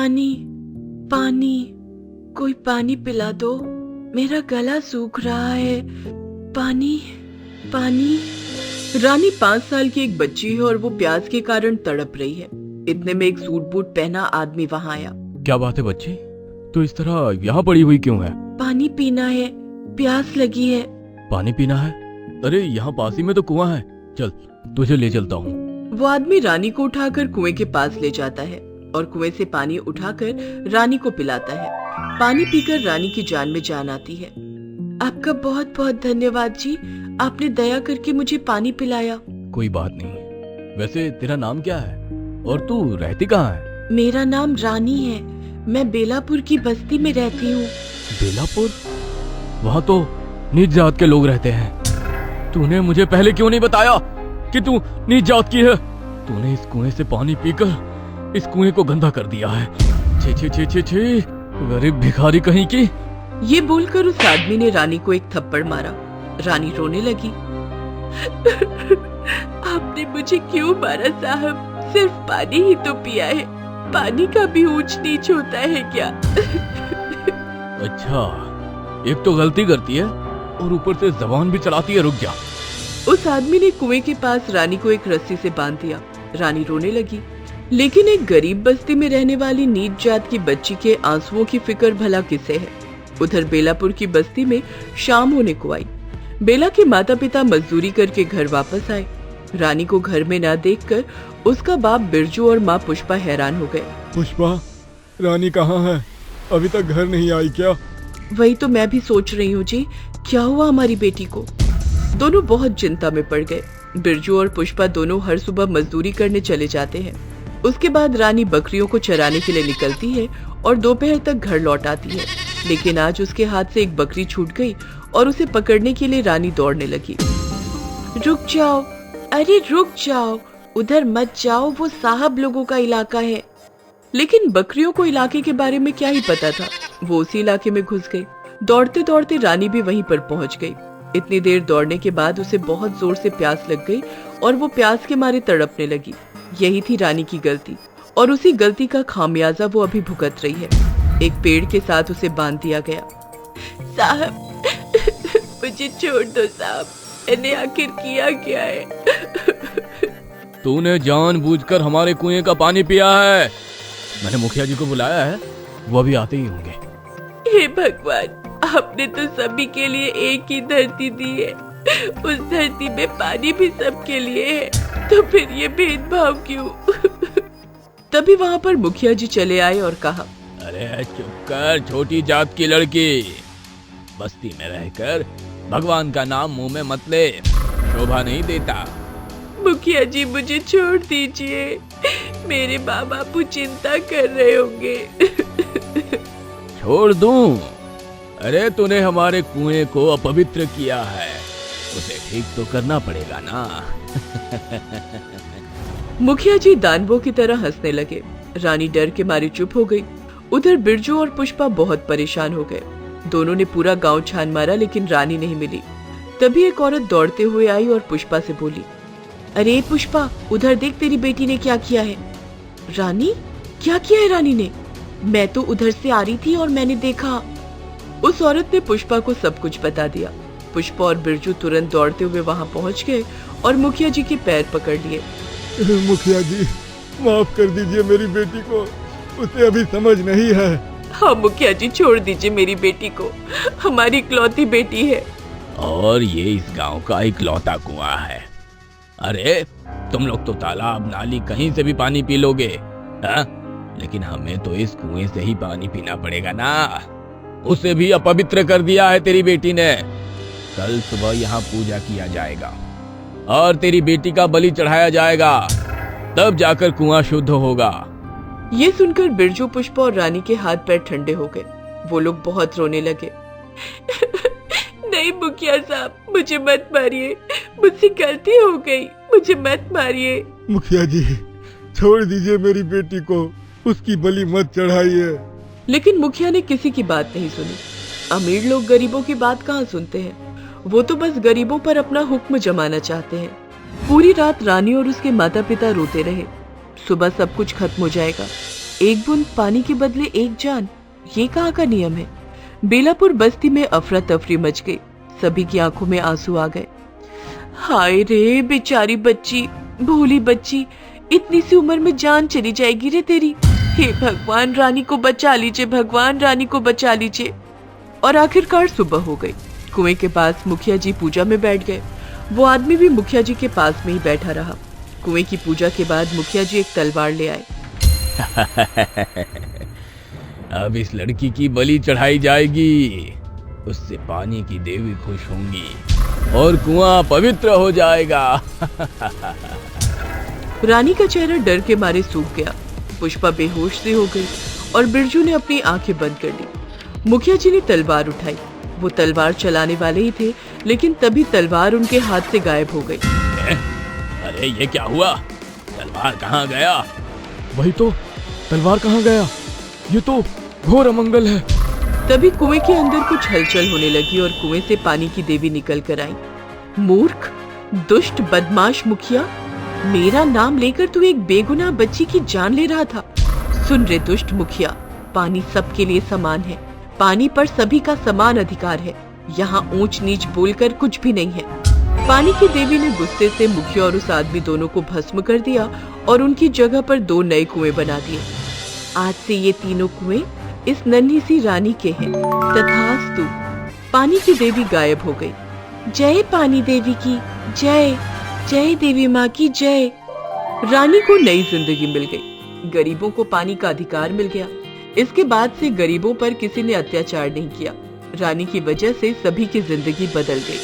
पानी, पानी, कोई पानी पिला दो, मेरा गला सूख रहा है। पानी, पानी। रानी 5 साल की एक बच्ची है और वो प्यास के कारण तड़प रही है। इतने में एक सूट बूट पहना आदमी वहाँ आया। क्या बात है बच्ची, तू इस तरह यहाँ पड़ी हुई क्यों है? पानी पीना है, प्यास लगी है। पानी पीना है? अरे यहाँ पास ही में तो कुआं है, चल तुझे ले चलता हूँ। वो आदमी रानी को उठाकर कुएं के पास ले जाता है और कुएं से पानी उठाकर रानी को पिलाता है। पानी पीकर रानी की जान में जान आती है। आपका बहुत बहुत धन्यवाद जी, आपने दया करके मुझे पानी पिलाया। कोई बात नहीं। वैसे तेरा नाम क्या है और तू रहती कहाँ है? मेरा नाम रानी है, मैं बेलापुर की बस्ती में रहती हूँ। बेलापुर? वहाँ तो नीच जात के लोग रहते हैं। तूने मुझे पहले क्यों नहीं बताया कि तू नीच जात की है? तूने इस कुएं से पानी पीकर इस कुएं को गंदा कर दिया है। छी छी छी छी छी, गरीब भिखारी कहीं की। ये बोलकर उस आदमी ने रानी को एक थप्पड़ मारा। रानी रोने लगी। आपने मुझे क्यों मारा साहब? सिर्फ पानी ही तो पिया है, पानी का भी ऊंच नीच होता है क्या? अच्छा, एक तो गलती करती है और ऊपर से जबान भी चलाती है। रुक जा। उस आदमी ने कुएं के पास रानी को एक रस्सी से बांध दिया। रानी रोने लगी, लेकिन एक गरीब बस्ती में रहने वाली नीच जात की बच्ची के आंसुओं की फिक्र भला किसे है? उधर बेलापुर की बस्ती में शाम होने को आई। बेला के माता पिता मजदूरी करके घर वापस आए। रानी को घर में ना देखकर उसका बाप बिरजू और माँ पुष्पा हैरान हो गए। पुष्पा, रानी कहाँ है? अभी तक घर नहीं आई क्या? वही तो मैं भी सोच रही हूँ जी, क्या हुआ हमारी बेटी को? दोनों बहुत चिंता में पड़ गए। बिरजू और पुष्पा दोनों हर सुबह मजदूरी करने चले जाते हैं। उसके बाद रानी बकरियों को चराने के लिए निकलती है और दोपहर तक घर लौट आती है। लेकिन आज उसके हाथ से एक बकरी छूट गई और उसे पकड़ने के लिए रानी दौड़ने लगी। रुक जाओ, अरे रुक जाओ, उधर मत जाओ, वो साहब लोगों का इलाका है। लेकिन बकरियों को इलाके के बारे में क्या ही पता था। वो उसी इलाके में घुस गई। दौड़ते दौड़ते रानी भी वहीं पर पहुंच गई। इतनी देर दौड़ने के बाद उसे बहुत जोर से प्यास लग गई और वो प्यास के मारे तड़पने लगी। यही थी रानी की गलती और उसी गलती का खामियाजा वो अभी भुगत रही है। एक पेड़ के साथ उसे बांध दिया गया। साहब, मुझे छोड़ दो साहब, मैंने आखिर किया क्या है? तूने जानबूझकर हमारे कुएं का पानी पिया है। मैंने मुखिया जी को बुलाया है, वो अभी आते ही होंगे। हे भगवान, आपने तो सभी के लिए एक ही धरती दी है। उस धरती में पानी भी सबके लिए है, तो फिर ये भेदभाव क्यों? तभी वहाँ पर मुखिया जी चले आए और कहा, अरे चुप कर छोटी जात की लड़की, बस्ती में रहकर भगवान का नाम मुंह में मत ले, शोभा नहीं देता। मुखिया जी मुझे छोड़ दीजिए, मेरे माँ बापू चिंता कर रहे होंगे। छोड़ दूं? अरे तूने हमारे कुएं को अपवित्र किया है, उसे ठीक तो करना पड़ेगा ना। मुखिया जी दानवों की तरह हंसने लगे। रानी डर के मारे चुप हो गई। उधर बिरजू और पुष्पा बहुत परेशान हो गए। दोनों ने पूरा गांव छान मारा लेकिन रानी नहीं मिली। तभी एक औरत दौड़ते हुए आई और पुष्पा से बोली, अरे पुष्पा, उधर देख तेरी बेटी ने क्या किया है। रानी, क्या किया है रानी ने? मैं तो उधर से आ रही थी और मैंने देखा। उस औरत ने पुष्पा को सब कुछ बता दिया। पुष्पा और बिरजू तुरंत दौड़ते हुए वहां पहुंच गए और मुखिया जी के पैर पकड़ लिए। मुखिया जी, माफ कर दीजिए मेरी बेटी को, उसे अभी समझ नहीं है। हाँ मुखिया जी, छोड़ दीजिए मेरी बेटी को, हमारी इकलौती बेटी है। और ये इस गांव का इकलौता कुआं है। अरे तुम लोग तो तालाब नाली कहीं से भी पानी पी लोगे, हाँ? लेकिन हमें तो इस कुएं से ही पानी पीना पड़ेगा ना। उसे भी अपवित्र कर दिया है तेरी बेटी ने। कल सुबह यहाँ पूजा किया जाएगा और तेरी बेटी का बलि चढ़ाया जाएगा, तब जाकर कुआं शुद्ध होगा। ये सुनकर बिरजू, पुष्पा और रानी के हाथ पैर ठंडे हो गए। वो लोग बहुत रोने लगे। नहीं मुखिया साहब, मुझे मत मारिए, मुझसे गलती हो गई, मुझे मत मारिए। मुखिया जी, छोड़ दीजिए मेरी बेटी को, उसकी बलि मत चढ़ाइए। लेकिन मुखिया ने किसी की बात नहीं सुनी। अमीर लोग गरीबों की बात कहाँ सुनते हैं, वो तो बस गरीबों पर अपना हुक्म जमाना चाहते हैं। पूरी रात रानी और उसके माता पिता रोते रहे। सुबह सब कुछ खत्म हो जाएगा, एक बूंद पानी के बदले एक जान, ये कहाँ का नियम है? बेलापुर बस्ती में अफरा तफरी मच गई। सभी की आंखों में आंसू आ गए। हाय रे बेचारी बच्ची, भोली बच्ची, इतनी सी उम्र में जान चली जाएगी रे तेरी। हे भगवान, रानी को बचा लीजिए, भगवान रानी को बचा लीजिए। और आखिरकार सुबह हो गई। कुएं के पास मुखिया जी पूजा में बैठ गए। वो आदमी भी मुखिया जी के पास में ही बैठा रहा। कुएं की पूजा के बाद मुखिया जी एक तलवार ले आए। अब इस लड़की की बलि चढ़ाई जाएगी, उससे पानी की देवी खुश होंगी और कुआं पवित्र हो जाएगा। रानी का चेहरा डर के मारे सूख गया। पुष्पा बेहोश सी हो गई और बिरजू ने अपनी आंखें बंद कर ली। मुखिया जी ने तलवार उठाई। वो तलवार चलाने वाले ही थे, लेकिन तभी तलवार उनके हाथ से गायब हो गई। अरे ये क्या हुआ? तलवार कहाँ गया? वही तो, तलवार कहाँ गया? ये तो घोर अमंगल है। तभी कुएं के अंदर कुछ हलचल होने लगी और कुएं से पानी की देवी निकल कर आई। मूर्ख, दुष्ट, बदमाश मुखिया, मेरा नाम लेकर तू एक बेगुनाह बच्ची की जान ले रहा था। सुन रे दुष्ट मुखिया, पानी सबके लिए समान है। पानी पर सभी का समान अधिकार है। यहाँ ऊंच नीच बोलकर कुछ भी नहीं है। पानी की देवी ने गुस्से से मुखिया और उस आदमी दोनों को भस्म कर दिया और उनकी जगह पर 2 नए कुएं बना दिए। आज से ये तीनों कुएं इस नन्ही सी रानी के हैं। तथास्तु। पानी की देवी गायब हो गई। जय पानी देवी की जय, जय देवी माँ की जय। रानी को नई जिंदगी मिल गई। गरीबों को पानी का अधिकार मिल गया। इसके बाद से गरीबों पर किसी ने अत्याचार नहीं किया। रानी की वजह से सभी की जिंदगी बदल गई।